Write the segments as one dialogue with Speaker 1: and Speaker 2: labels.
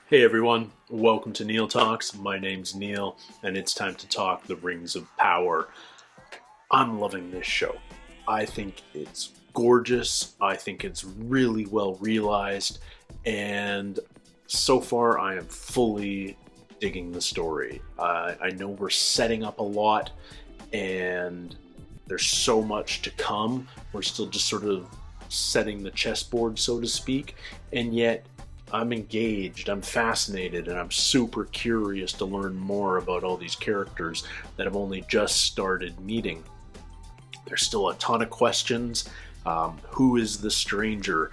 Speaker 1: Hey everyone, welcome to Neil Talks. My name's Neil, and it's time to talk the Rings of Power. I'm loving this show. I think it's gorgeous. I think it's really well realized, and so far I am fully digging the story. I know we're setting up a lot, and there's so much to come. We're still just sort of setting the chessboard, so to speak, and yet I'm engaged, I'm fascinated, and I'm super curious to learn more about all these characters that I've only just started meeting. There's still a ton of questions. Who is the stranger?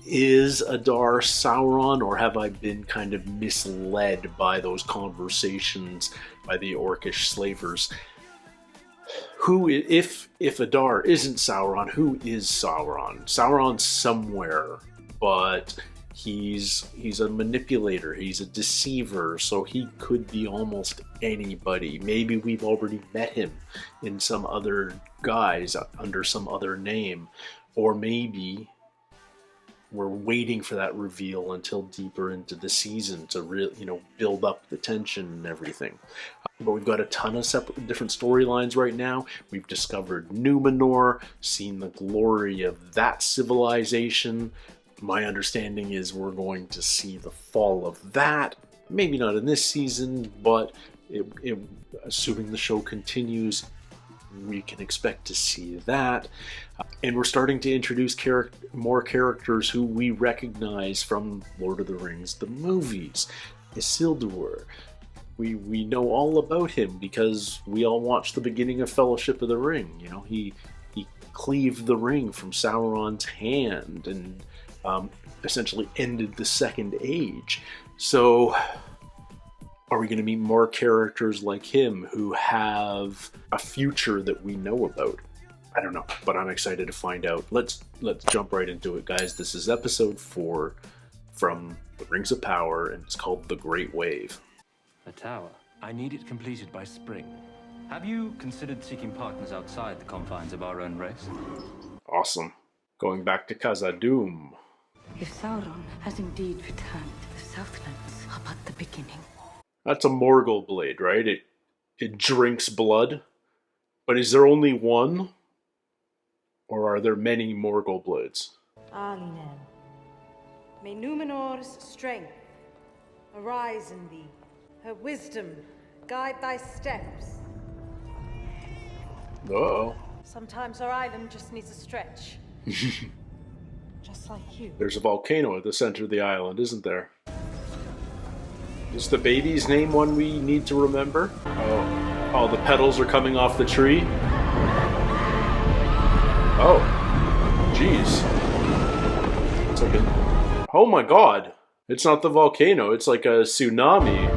Speaker 1: Is Adar Sauron, or have I been kind of misled by those conversations by the Orcish slavers? Who, if Adar isn't Sauron, who is Sauron? Sauron's somewhere, but he's a manipulator, he's a deceiver, so he could be almost anybody. Maybe we've already met him in some other guise under some other name, or maybe we're waiting for that reveal until deeper into the season to build up the tension and everything. But we've got a ton of different storylines right now. We've discovered Numenor, seen the glory of that civilization. My understanding is we're going to see the fall of that. Maybe not in this season, but assuming the show continues, we can expect to see that. And we're starting to introduce more characters who we recognize from Lord of the Rings, the movies. Isildur. We know all about him because we all watched the beginning of Fellowship of the Ring. You know, he cleaved the ring from Sauron's hand and essentially ended the Second Age. So are we going to meet more characters like him who have a future that we know about? I don't know, but I'm excited to find out. Let's jump right into it, guys. This is episode 4 from The Rings of Power, and it's called The Great Wave.
Speaker 2: A tower. I need it completed by spring. Have you considered seeking partners outside the confines of our own race?
Speaker 1: Awesome. Going back to Khazad-dûm.
Speaker 3: If Sauron has indeed returned to the Southlands, how about the beginning?
Speaker 1: That's a Morgul blade, right? It drinks blood. But is there only one? Or are there many Morgul blades?
Speaker 4: Alinen, may Numenor's strength arise in thee, her wisdom guide thy steps.
Speaker 1: Uh-oh.
Speaker 4: Sometimes our island just needs a stretch. Just like you.
Speaker 1: There's a volcano at the center of the island, isn't there? Is the baby's name one we need to remember? Oh, the petals are coming off the tree? Oh, jeez. It's like a... Oh my god! It's not the volcano, it's like a tsunami.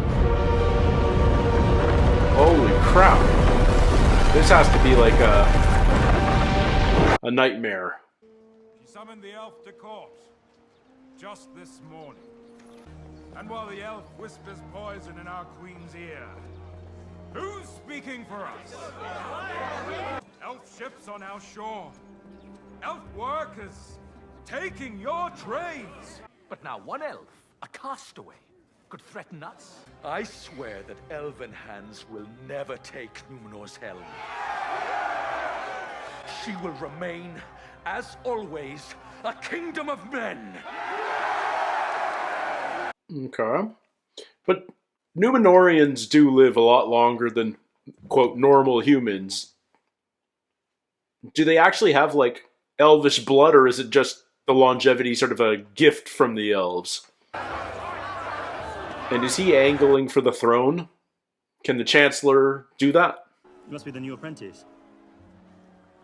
Speaker 1: Holy crap. This has to be like a nightmare.
Speaker 5: She summoned the elf to court just this morning. And while the elf whispers poison in our queen's ear, who's speaking for us? Elf ships on our shore. Elf workers taking your trades.
Speaker 6: But now one elf, a castaway, could threaten us? I swear that elven hands will never take Numenor's helm. She will remain, as always, a kingdom of men.
Speaker 1: Okay. But Numenorians do live a lot longer than, quote, normal humans. Do they actually have, like, elvish blood, or is it just the longevity sort of a gift from the elves? And is he angling for the throne? Can the Chancellor do that?
Speaker 7: You must be the new apprentice.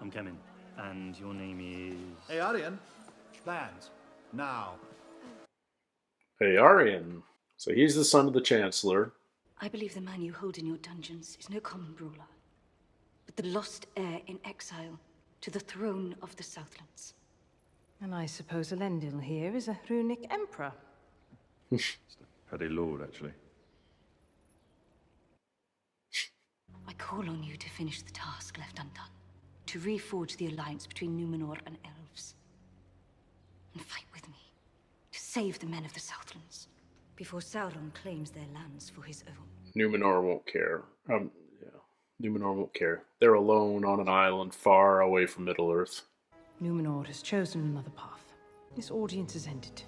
Speaker 7: I'm Kemin, and your name is...
Speaker 8: Hey, Aryan. Land. Now.
Speaker 1: Hey, Aryan. So he's the son of the Chancellor.
Speaker 3: I believe the man you hold in your dungeons is no common brawler, but the lost heir in exile to the throne of the Southlands.
Speaker 4: And I suppose Elendil here is a runic emperor.
Speaker 9: Had a lord, actually.
Speaker 3: I call on you to finish the task left undone, to reforge the alliance between Numenor and elves. And fight with me, to save the men of the Southlands. before Sauron claims their lands for his own.
Speaker 1: Numenor won't care. Yeah. Numenor won't care. They're alone on an island far away from Middle-earth.
Speaker 10: Numenor has chosen another path. This audience is ended.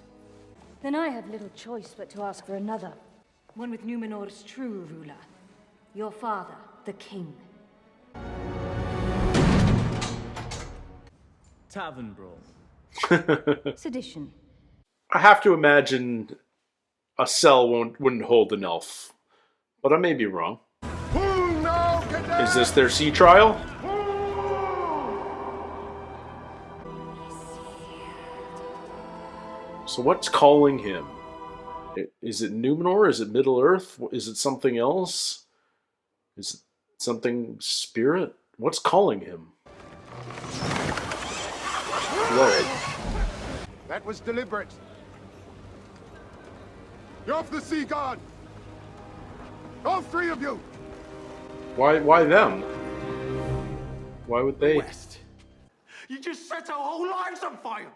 Speaker 3: Then I have little choice but to ask for another. One with Numenor's true ruler. Your father, the king.
Speaker 7: Tavern brawl.
Speaker 3: Sedition.
Speaker 1: I have to imagine a cell wouldn't hold an elf. But I may be wrong. Is this their sea trial? So what's calling him? Is it Numenor? Is it Middle-earth? Is it something else? Is it something spirit? What's calling him? Blood.
Speaker 11: That was deliberate. You're off the Sea Guard! All three of you!
Speaker 1: Why them? Why would they?
Speaker 6: West. You just set our whole lives on fire!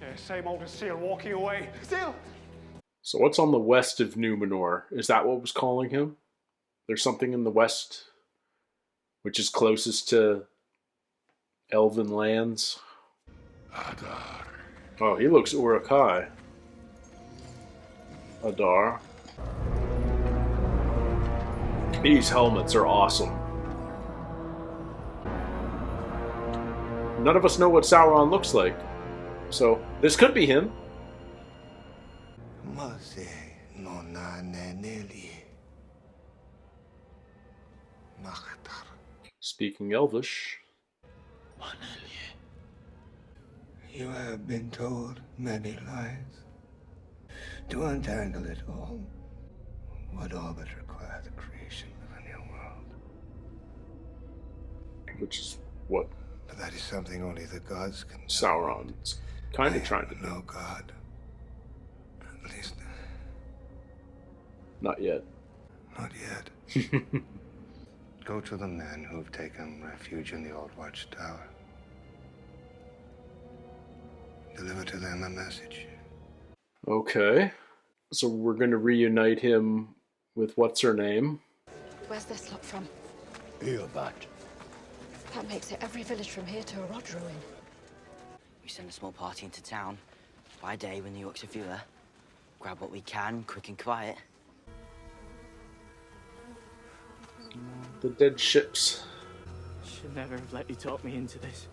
Speaker 12: Yeah, same old as Seal walking away.
Speaker 6: Seal!
Speaker 1: So what's on the west of Numenor? Is that what was calling him? There's something in the west which is closest to elven lands.
Speaker 11: Adar.
Speaker 1: Oh, he looks Uruk-hai. Adar. These helmets are awesome. None of us know what Sauron looks like. So, this could be him. Speaking Elvish.
Speaker 13: You have been told many lies. To untangle it all would all but require the creation of a new world.
Speaker 1: Which is what?
Speaker 13: But that is something only the gods can do.
Speaker 1: Sauron's kind of trying to do.
Speaker 13: No god. At least...
Speaker 1: Not yet.
Speaker 13: Not yet. Go to the men who have taken refuge in the old watchtower. Deliver to them a message.
Speaker 1: Okay. So we're going to reunite him with what's her name?
Speaker 14: Where's this lot from?
Speaker 13: Eobat.
Speaker 14: That makes it every village from here to a rod ruin.
Speaker 15: We send a small party into town. By day, when the orcs are fewer, grab what we can, quick and quiet.
Speaker 1: The dead ships.
Speaker 7: Should never have let you talk me into this.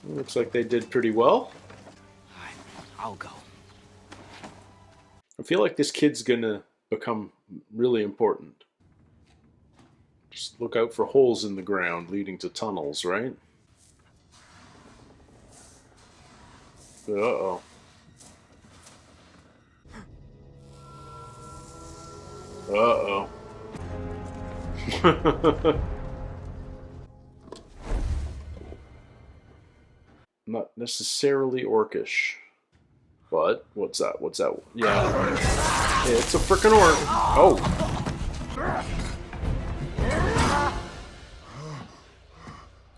Speaker 1: Looks like they did pretty well.
Speaker 15: Alright, I'll go.
Speaker 1: I feel like this kid's gonna become really important. Just look out for holes in the ground leading to tunnels, right? Uh-oh. Uh-oh. Not necessarily orcish. But, what's that? What's that? Yeah. It's a frickin' orc. Oh.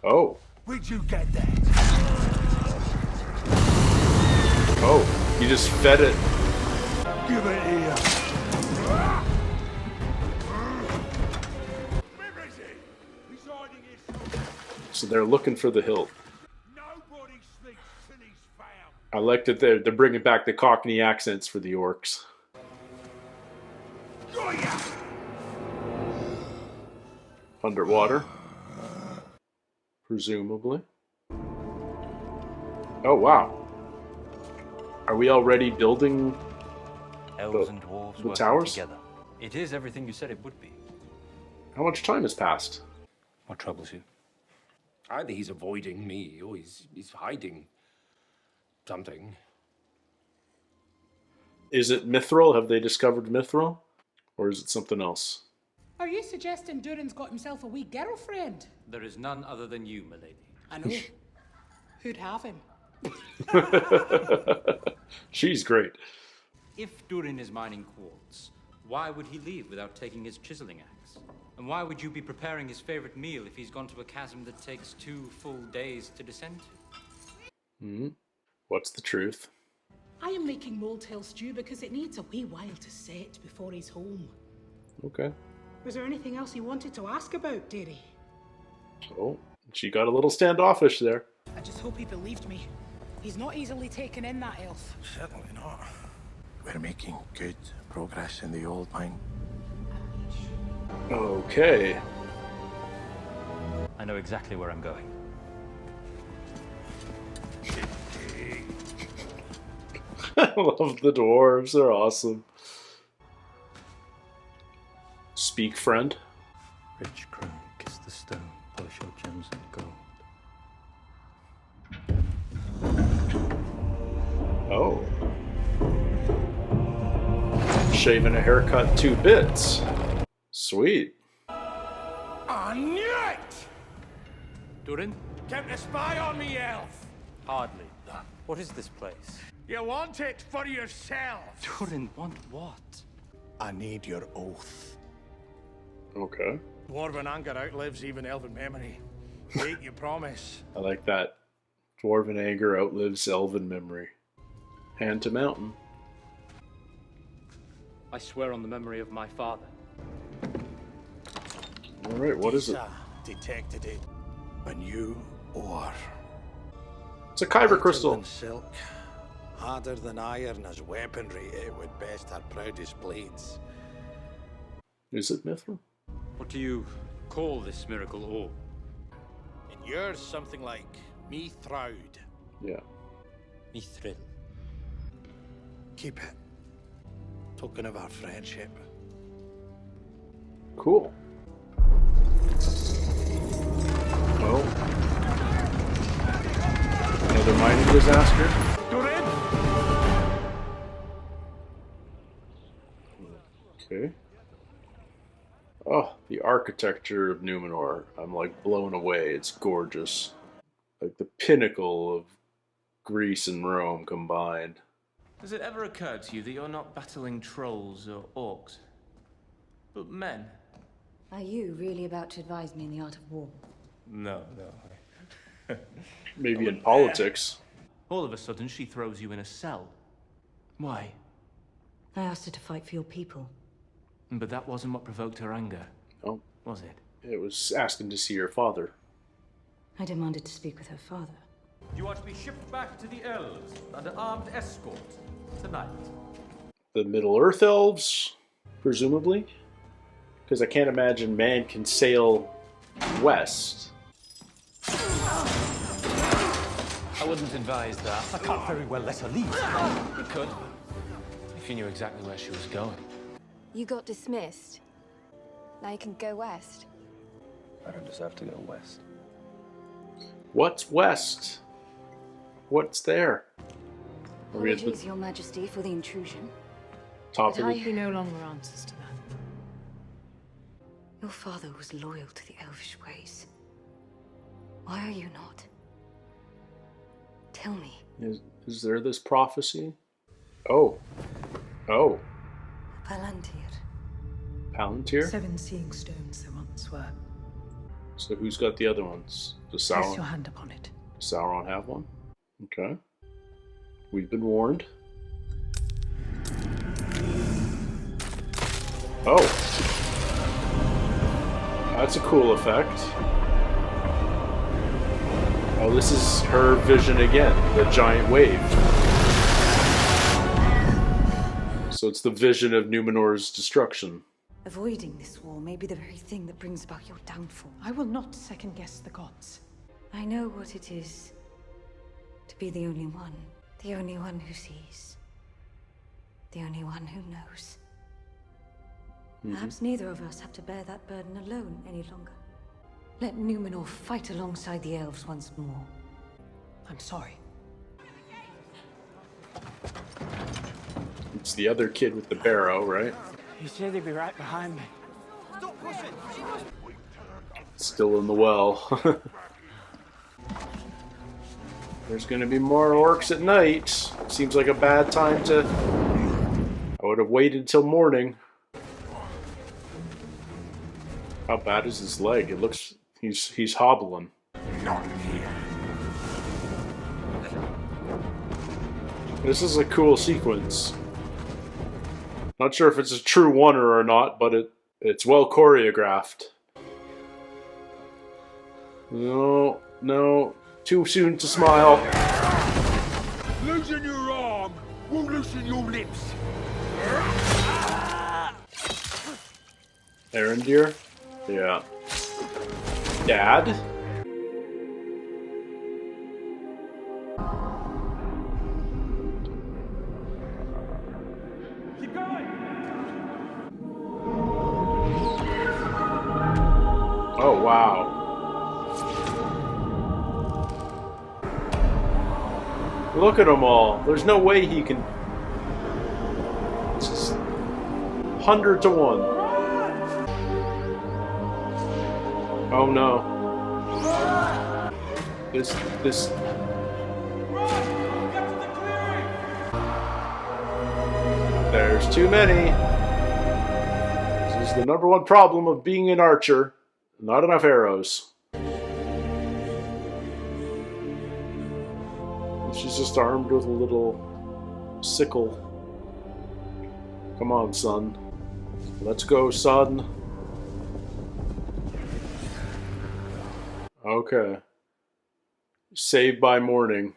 Speaker 1: Oh.
Speaker 6: Where'd you get that?
Speaker 1: Oh. You just fed it.
Speaker 6: Give it here.
Speaker 1: So they're looking for the hilt. I like that they're bringing back the Cockney accents for the orcs. Underwater. Presumably. Oh, wow. Are we already building
Speaker 2: Elves and dwarves
Speaker 1: the
Speaker 2: working
Speaker 1: towers?
Speaker 2: together. It is everything you said it would be.
Speaker 1: How much time has passed?
Speaker 2: What troubles you?
Speaker 16: Either he's avoiding me or he's hiding something.
Speaker 1: Is it Mithril? Have they discovered Mithril? Or is it something else?
Speaker 10: Are you suggesting Durin's got himself a wee girlfriend?
Speaker 2: There is none other than you, milady.
Speaker 10: I know. Who'd have him?
Speaker 1: She's great.
Speaker 2: If Durin is mining quartz, why would he leave without taking his chiseling axe? And why would you be preparing his favorite meal if he's gone to a chasm that takes 2 full days to descend to?
Speaker 1: Hmm. What's the truth?
Speaker 17: I am making Moldhill stew because it needs a wee while to set before he's home.
Speaker 1: Okay.
Speaker 17: Was there anything else you wanted to ask about, dearie?
Speaker 1: Oh, she got a little standoffish there.
Speaker 17: I just hope he believed me. He's not easily taken in, that elf.
Speaker 18: Certainly not. We're making good progress in the old mine.
Speaker 1: Okay.
Speaker 2: I know exactly where I'm going.
Speaker 1: I love the dwarves. They're awesome. Speak, friend.
Speaker 7: Rich crown, kiss the stone, polish your gems and gold.
Speaker 1: Oh. Shaving a haircut 2 bits. Sweet.
Speaker 5: I knew it!
Speaker 2: Durin?
Speaker 5: Kept a spy on me, elf!
Speaker 2: Hardly. What is this place?
Speaker 5: You want it for yourself!
Speaker 2: Durin, want what?
Speaker 18: I need your oath.
Speaker 1: Okay.
Speaker 5: Dwarven anger outlives even elven memory. Wait, you promise.
Speaker 1: I like that. Dwarven anger outlives elven memory. Hand to mountain.
Speaker 2: I swear on the memory of my father.
Speaker 1: Alright, what is it?
Speaker 18: Detected it. A new ore.
Speaker 1: It's a kyber crystal.
Speaker 18: Than silk. Harder than iron as weaponry, it would best our proudest blades.
Speaker 1: Is it mithril?
Speaker 2: What do you call this miracle ore?
Speaker 18: In yours, something like me Throud.
Speaker 1: Yeah.
Speaker 2: Mithril.
Speaker 18: Keep it. Token of our friendship.
Speaker 1: Cool. Well, another mining disaster. Okay. Oh, the architecture of Numenor. I'm like blown away. It's gorgeous. Like the pinnacle of Greece and Rome combined.
Speaker 19: Has it ever occurred to you that you're not battling trolls or orcs, but men?
Speaker 3: Are you really about to advise me in the art of war?
Speaker 19: No.
Speaker 1: Maybe in politics.
Speaker 19: All of a sudden, she throws you in a cell. Why?
Speaker 3: I asked her to fight for your people.
Speaker 19: But that wasn't what provoked her anger.
Speaker 1: Oh.
Speaker 19: Was it?
Speaker 1: It was asking to see her father.
Speaker 3: I demanded to speak with her father.
Speaker 20: You are to be shipped back to the elves under armed escort tonight.
Speaker 1: The Middle-earth elves, presumably? Because I can't imagine man can sail west.
Speaker 19: I wouldn't advise that.
Speaker 6: I can't very well let her leave.
Speaker 19: You could, if you knew exactly where she was going.
Speaker 14: You got dismissed. Now you can go west.
Speaker 9: I don't deserve to go west.
Speaker 1: What's west? What's there?
Speaker 3: Apologies, Your Majesty, for the intrusion.
Speaker 1: Top of
Speaker 10: He no longer answers to that.
Speaker 3: Your father was loyal to the elvish ways. Why are you not? Tell me.
Speaker 1: Is there this prophecy? Oh. Oh.
Speaker 3: Palantir.
Speaker 1: Palantir?
Speaker 10: 7 seeing stones there once were.
Speaker 1: So who's got the other ones? Does
Speaker 10: Place
Speaker 1: Sauron,
Speaker 10: your hand upon it.
Speaker 1: does Sauron have one? Okay. We've been warned. Oh. That's a cool effect. Oh, this is her vision again, the giant wave. So it's the vision of Numenor's destruction.
Speaker 3: Avoiding this war may be the very thing that brings about your downfall.
Speaker 10: I will not second-guess the gods.
Speaker 3: I know what it is to be the only one who sees, the only one who knows. Perhaps neither of us have to bear that burden alone any longer. Let Numenor fight alongside the elves once more.
Speaker 10: I'm sorry.
Speaker 1: It's the other kid with the barrow, right?
Speaker 15: You said they'd be right behind me.
Speaker 5: Stop pushing!
Speaker 1: Still in the well. There's gonna be more orcs at night. Seems like a bad time to... I would have waited till morning. How bad is his leg? It looks... He's hobbling.
Speaker 5: Not here.
Speaker 1: This is a cool sequence. Not sure if it's a true oneer or not, but it's well choreographed. No, no, too soon to smile.
Speaker 5: Losing your arm won't loosen your lips.
Speaker 1: Aaron dear? Yeah. Dad?
Speaker 5: Keep going.
Speaker 1: Oh, wow. Look at them all. There's no way he can... It's just 100 to 1. Oh no. This... There's too many. This is the #1 problem of being an archer. Not enough arrows. She's just armed with a little sickle. Come on, son. Let's go, son. Okay. Saved by morning.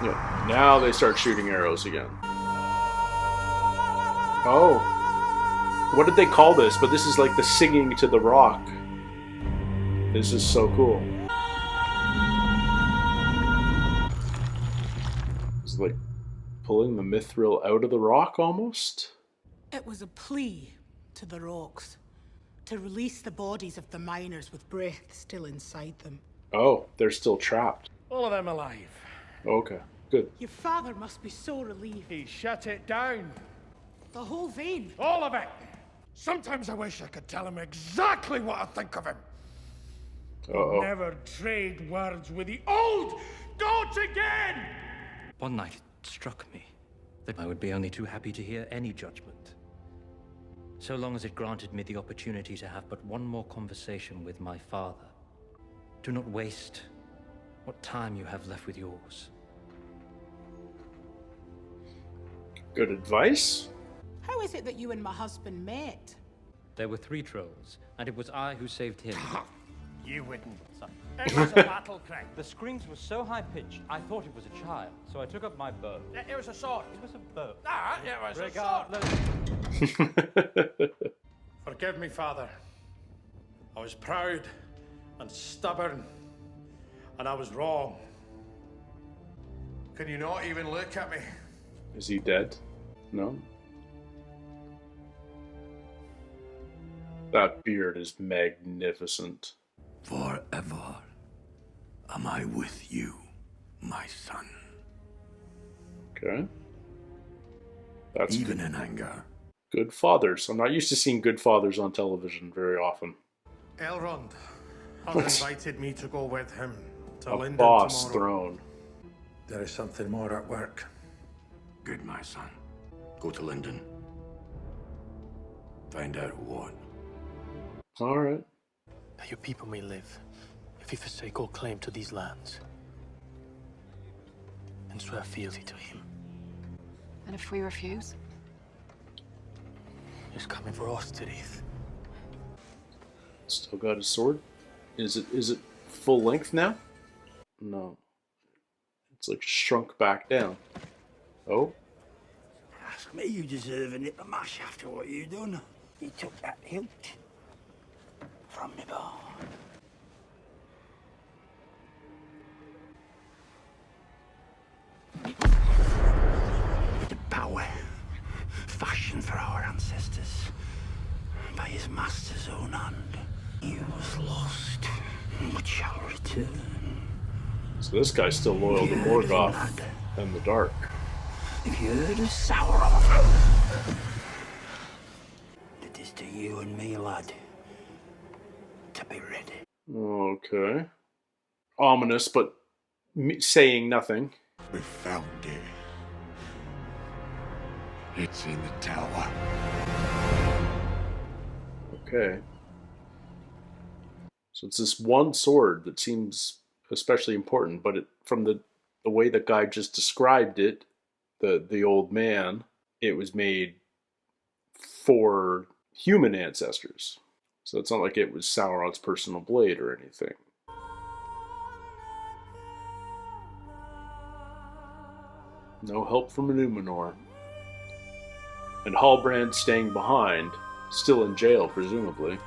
Speaker 1: Yeah. Now they start shooting arrows again. Oh. What did they call this? But this is like the singing to the rock. This is so cool. It's like pulling the mithril out of the rock almost.
Speaker 17: It was a plea to the rocks to release the bodies of the miners with breath still inside them.
Speaker 1: Oh, they're still trapped.
Speaker 12: All of them alive.
Speaker 1: Okay, good.
Speaker 17: Your father must be so relieved.
Speaker 12: He shut it down.
Speaker 17: The whole vein.
Speaker 12: All of it. Sometimes I wish I could tell him exactly what I think of him.
Speaker 1: Uh-oh.
Speaker 12: Never trade words with the old goat again!
Speaker 2: One night it struck me that I would be only too happy to hear any judgment, so long as it granted me the opportunity to have but one more conversation with my father. Do not waste what time you have left with yours.
Speaker 1: Good advice.
Speaker 17: How is it that you and my husband met?
Speaker 2: There were 3 trolls, and it was I who saved him.
Speaker 12: You wouldn't. It was a battle cry.
Speaker 20: The screams were so high-pitched, I thought it was a child, so I took up my bow.
Speaker 12: It was a sword.
Speaker 20: It was a bow.
Speaker 12: Ah, it was
Speaker 20: Regardless.
Speaker 12: a sword. Forgive me, Father. I was proud and stubborn, and I was wrong. Can you not even look at me?
Speaker 1: Is he dead? No? That beard is magnificent.
Speaker 18: Forever am I with you, my son.
Speaker 1: Okay. That's
Speaker 18: even in anger.
Speaker 1: Good fathers. I'm not used to seeing good fathers on television very often.
Speaker 12: Elrond has invited me to go with him to
Speaker 1: A
Speaker 12: London
Speaker 1: boss
Speaker 12: tomorrow.
Speaker 1: throne.
Speaker 12: There is something more at work.
Speaker 18: Good, my son. Go to London. Find out what.
Speaker 1: All right.
Speaker 21: That your people may live, if you forsake all claim to these lands, and swear fealty to him.
Speaker 14: And if we refuse?
Speaker 21: He's coming for us to death.
Speaker 1: Still got his sword? Is it full length now? No. It's like shrunk back down. Oh?
Speaker 18: Ask me, you deserve a nip of mash after what you done. You took that hilt from me, boy. The power fashioned for our ancestors by his master's own hand. He was lost, but shall return.
Speaker 1: So this guy's still loyal to Morgoth and the Dark.
Speaker 18: If you heard of Sauron, it is to you and me, lad, to be ready.
Speaker 1: Okay. Ominous, but saying nothing.
Speaker 11: We found it. It's in the tower.
Speaker 1: Okay. So it's this one sword that seems especially important, but from the way the guy just described it, the old man, it was made for human ancestors. So it's not like it was Sauron's personal blade or anything. No help from Numenor. And Halbrand staying behind, still in jail, presumably.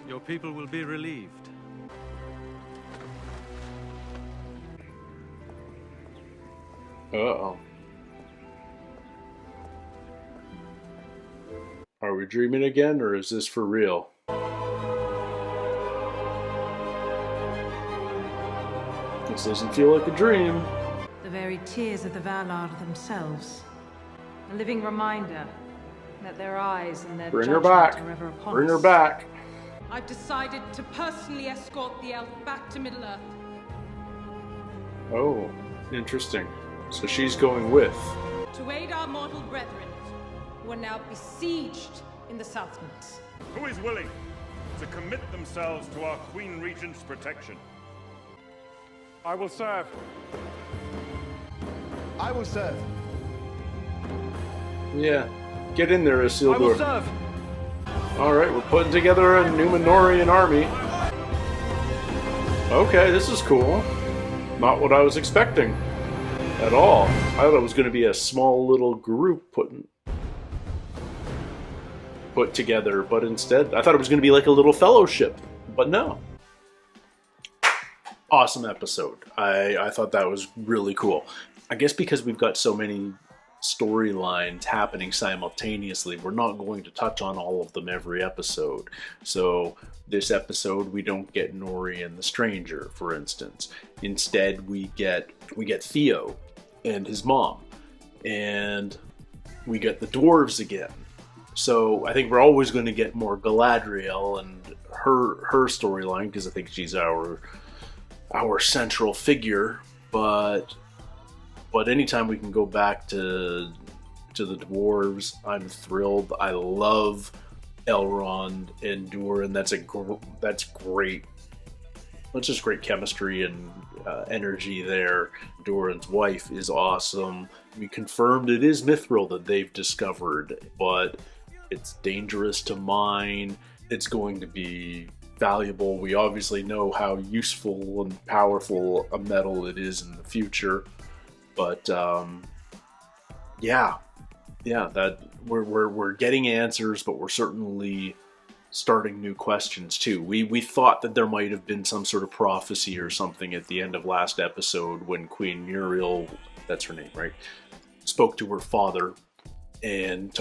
Speaker 20: Your people will be relieved.
Speaker 1: Uh-oh. Are we dreaming again, or is this for real? This doesn't feel like a dream.
Speaker 10: The very tears of the Valar themselves.
Speaker 4: A living reminder that their eyes and their
Speaker 1: Bring her
Speaker 4: judgment
Speaker 1: back.
Speaker 4: are ever upon
Speaker 1: Bring her
Speaker 4: us.
Speaker 1: back.
Speaker 4: I've decided to personally escort the elf back to Middle-earth.
Speaker 1: Oh, interesting. So she's going with.
Speaker 4: To aid our mortal brethren, who are now besieged in the Southlands.
Speaker 5: Who is willing to commit themselves to our Queen Regent's protection?
Speaker 12: I will serve.
Speaker 11: I will serve.
Speaker 1: Yeah. Get in there, Isildur.
Speaker 12: I will serve.
Speaker 1: Alright, we're putting together a Numenorian army. Okay, this is cool. Not what I was expecting at all. I thought it was going to be a small little group put together, but instead, I thought it was going to be like a little fellowship, but no. Awesome episode. I thought that was really cool. I guess because we've got so many storylines happening simultaneously, we're not going to touch on all of them every episode. So this episode, we don't get Nori and the Stranger, for instance. Instead, we get Theo and his mom, and we get the dwarves again. So I think we're always going to get more Galadriel and her storyline, because I think she's our central figure. But anytime we can go back to the dwarves, I'm thrilled. I love Elrond and Durin. That's great. That's just great chemistry and energy there. Durin's wife is awesome. We confirmed it is Mithril that they've discovered, but it's dangerous to mine. It's going to be valuable. We obviously know how useful and powerful a metal it is in the future. But that we're getting answers, but we're certainly starting new questions too. We thought that there might have been some sort of prophecy or something at the end of last episode when Queen Muriel, that's her name, right, spoke to her father and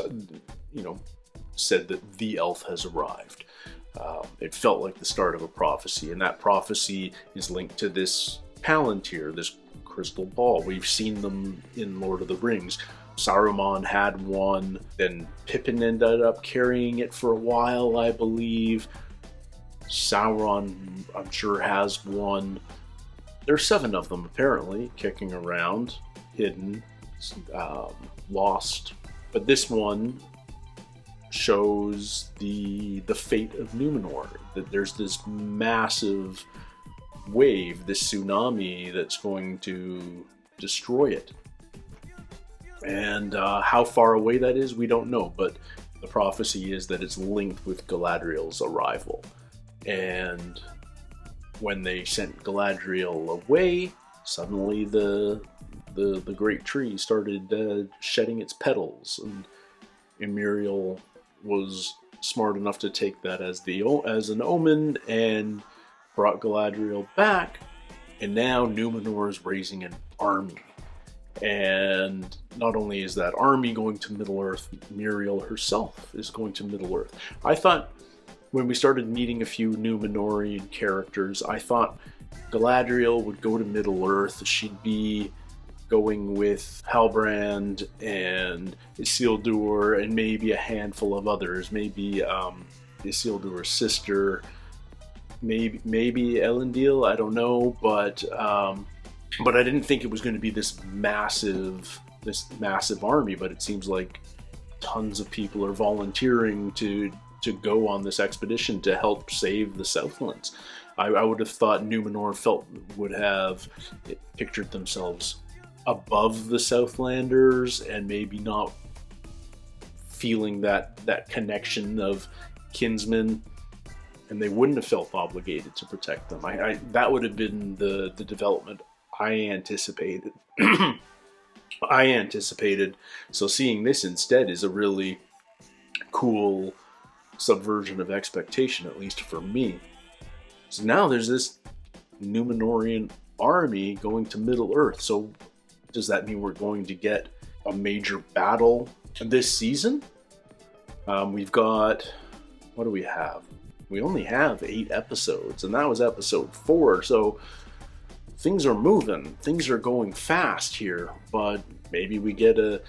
Speaker 1: said that the elf has arrived. It felt like the start of a prophecy, and that prophecy is linked to this Palantir, this crystal ball. We've seen them in Lord of the Rings. Saruman had one, then Pippin ended up carrying it for a while, I believe. Sauron, I'm sure, has one. There's 7 of them, apparently, kicking around, hidden, lost. But this one shows the fate of Numenor. That there's this massive wave, this tsunami that's going to destroy it. And how far away that is, we don't know, but the prophecy is that it's linked with Galadriel's arrival. And when they sent Galadriel away, suddenly the great tree started shedding its petals, and Muriel was smart enough to take that as an omen and brought Galadriel back, and now Numenor is raising an army. And not only is that army going to Middle-earth, Muriel herself is going to Middle-earth. I thought when we started meeting a few Numenorian characters, I thought Galadriel would go to Middle-earth. She'd be going with Halbrand and Isildur and maybe a handful of others. Maybe Isildur's sister, maybe Elendil, I don't know, but I didn't think it was going to be this massive army. But it seems like tons of people are volunteering to go on this expedition to help save the Southlands. I would have thought Numenor would have pictured themselves above the Southlanders and maybe not feeling that connection of kinsmen, and they wouldn't have felt obligated to protect them. That would have been the development I anticipated. So seeing this instead is a really cool subversion of expectation, at least for me. So now there's this Numenorian army going to Middle-earth. So does that mean we're going to get a major battle this season? We've got, what do we have? We only have 8 episodes, and that was episode 4, so things are moving. Things are going fast here, but maybe we get a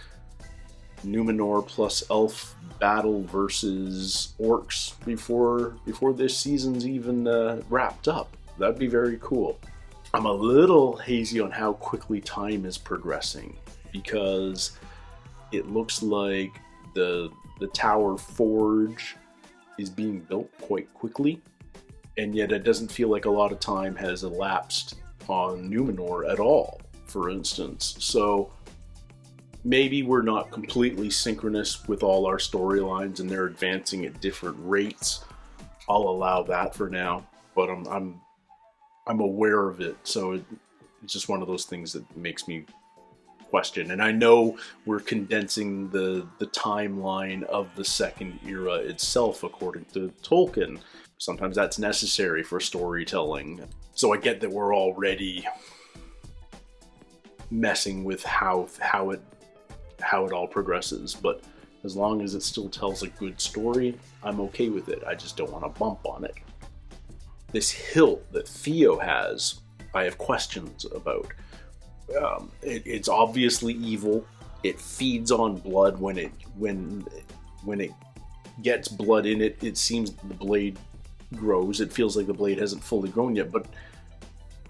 Speaker 1: Numenor plus elf battle versus orcs before this season's even wrapped up. That'd be very cool. I'm a little hazy on how quickly time is progressing, because it looks like the Tower Forge is being built quite quickly, and yet it doesn't feel like a lot of time has elapsed on Numenor at all, for instance. So maybe we're not completely synchronous with all our storylines and they're advancing at different rates. I'll allow that for now, but I'm aware of it, so it's just one of those things that makes me question. And I know we're condensing the timeline of the Second Era itself, according to Tolkien. Sometimes that's necessary for storytelling. So I get that we're already messing with how it all progresses, but as long as it still tells a good story, I'm okay with it. I just don't want to bump on it. This hilt that Theo has, I have questions about. It's obviously evil. It feeds on blood. When it gets blood in it, it seems the blade grows. It feels like the blade hasn't fully grown yet, but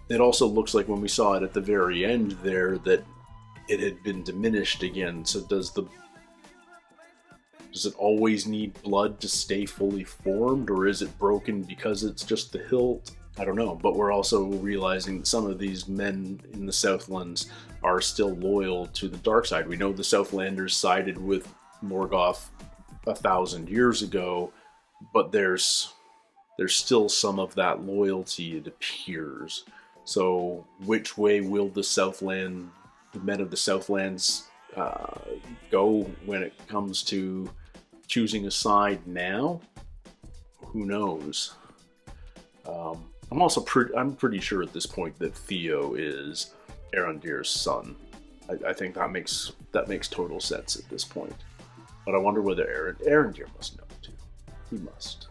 Speaker 1: it also looks like when we saw it at the very end there that it had been diminished again. So does it always need blood to stay fully formed, or is it broken because it's just the hilt? I don't know, but we're also realizing that some of these men in the Southlands are still loyal to the dark side. We know the Southlanders sided with Morgoth 1,000 years ago, but there's still some of that loyalty, it appears. So which way will the men of the Southlands go when it comes to choosing a side now? Who knows? I'm pretty sure at this point that Theo is Arondir's son. I think that makes total sense at this point. But I wonder whether Arondir must know too. He must.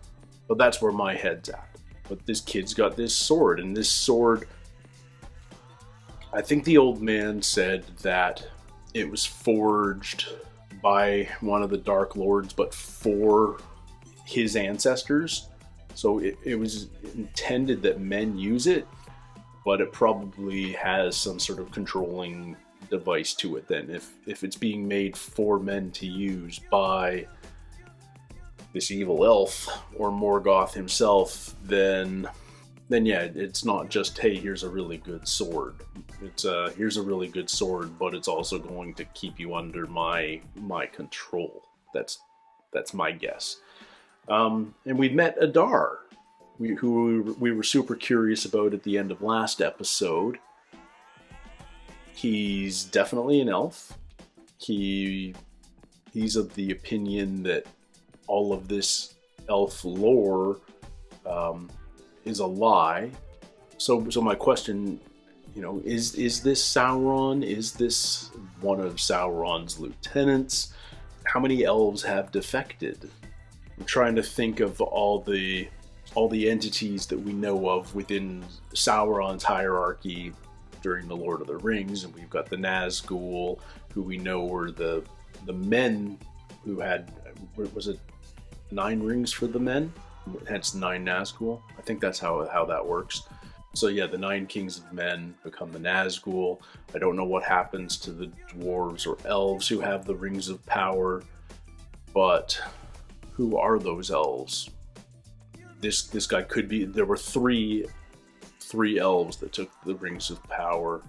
Speaker 1: But that's where my head's at. But this kid's got this sword, and this sword, I think the old man said that it was forged by one of the Dark Lords, but for his ancestors. So it was intended that men use it, but it probably has some sort of controlling device to it then. If it's being made for men to use by this evil elf or Morgoth himself, then yeah, it's not just, hey, here's a really good sword. It's here's a really good sword, but it's also going to keep you under my control. That's my guess. And we met Adar, who we were super curious about at the end of last episode. He's definitely an elf. He's of the opinion that all of this elf lore is a lie. So my question, is this Sauron? Is this one of Sauron's lieutenants? How many elves have defected? I'm trying to think of all the entities that we know of within Sauron's hierarchy during the Lord of the Rings, and we've got the Nazgul, who we know were the men who had, was it 9 rings for the men? Hence 9 Nazgul. I think that's how that works. So yeah, the 9 kings of men become the Nazgul. I don't know what happens to the dwarves or elves who have the rings of power, but who are those elves? this guy could be. There were three elves that took the Rings of Power.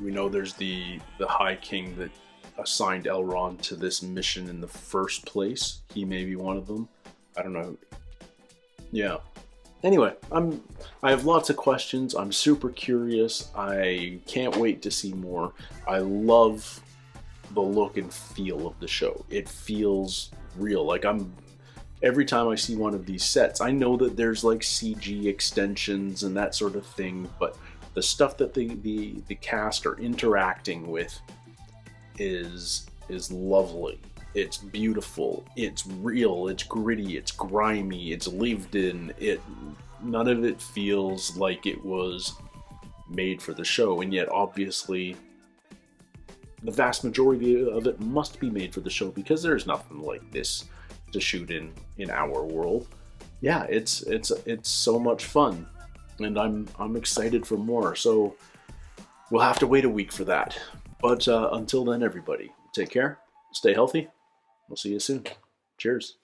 Speaker 1: We know there's the High King that assigned Elrond to this mission in the first place. He may be one of them. I don't know. Yeah. Anyway, I have lots of questions. I'm super curious. I can't wait to see more. I love the look and feel of the show. It feels real. Like every time I see one of these sets, I know that there's like CG extensions and that sort of thing, but the stuff that the cast are interacting with is lovely. It's beautiful. It's real. It's gritty. It's grimy. It's lived in. None of it feels like it was made for the show, and yet obviously the vast majority of it must be made for the show because there's nothing like this to shoot in our world. Yeah, it's so much fun, and I'm excited for more. So we'll have to wait a week for that. But until then, everybody, take care, stay healthy. We'll see you soon. Cheers.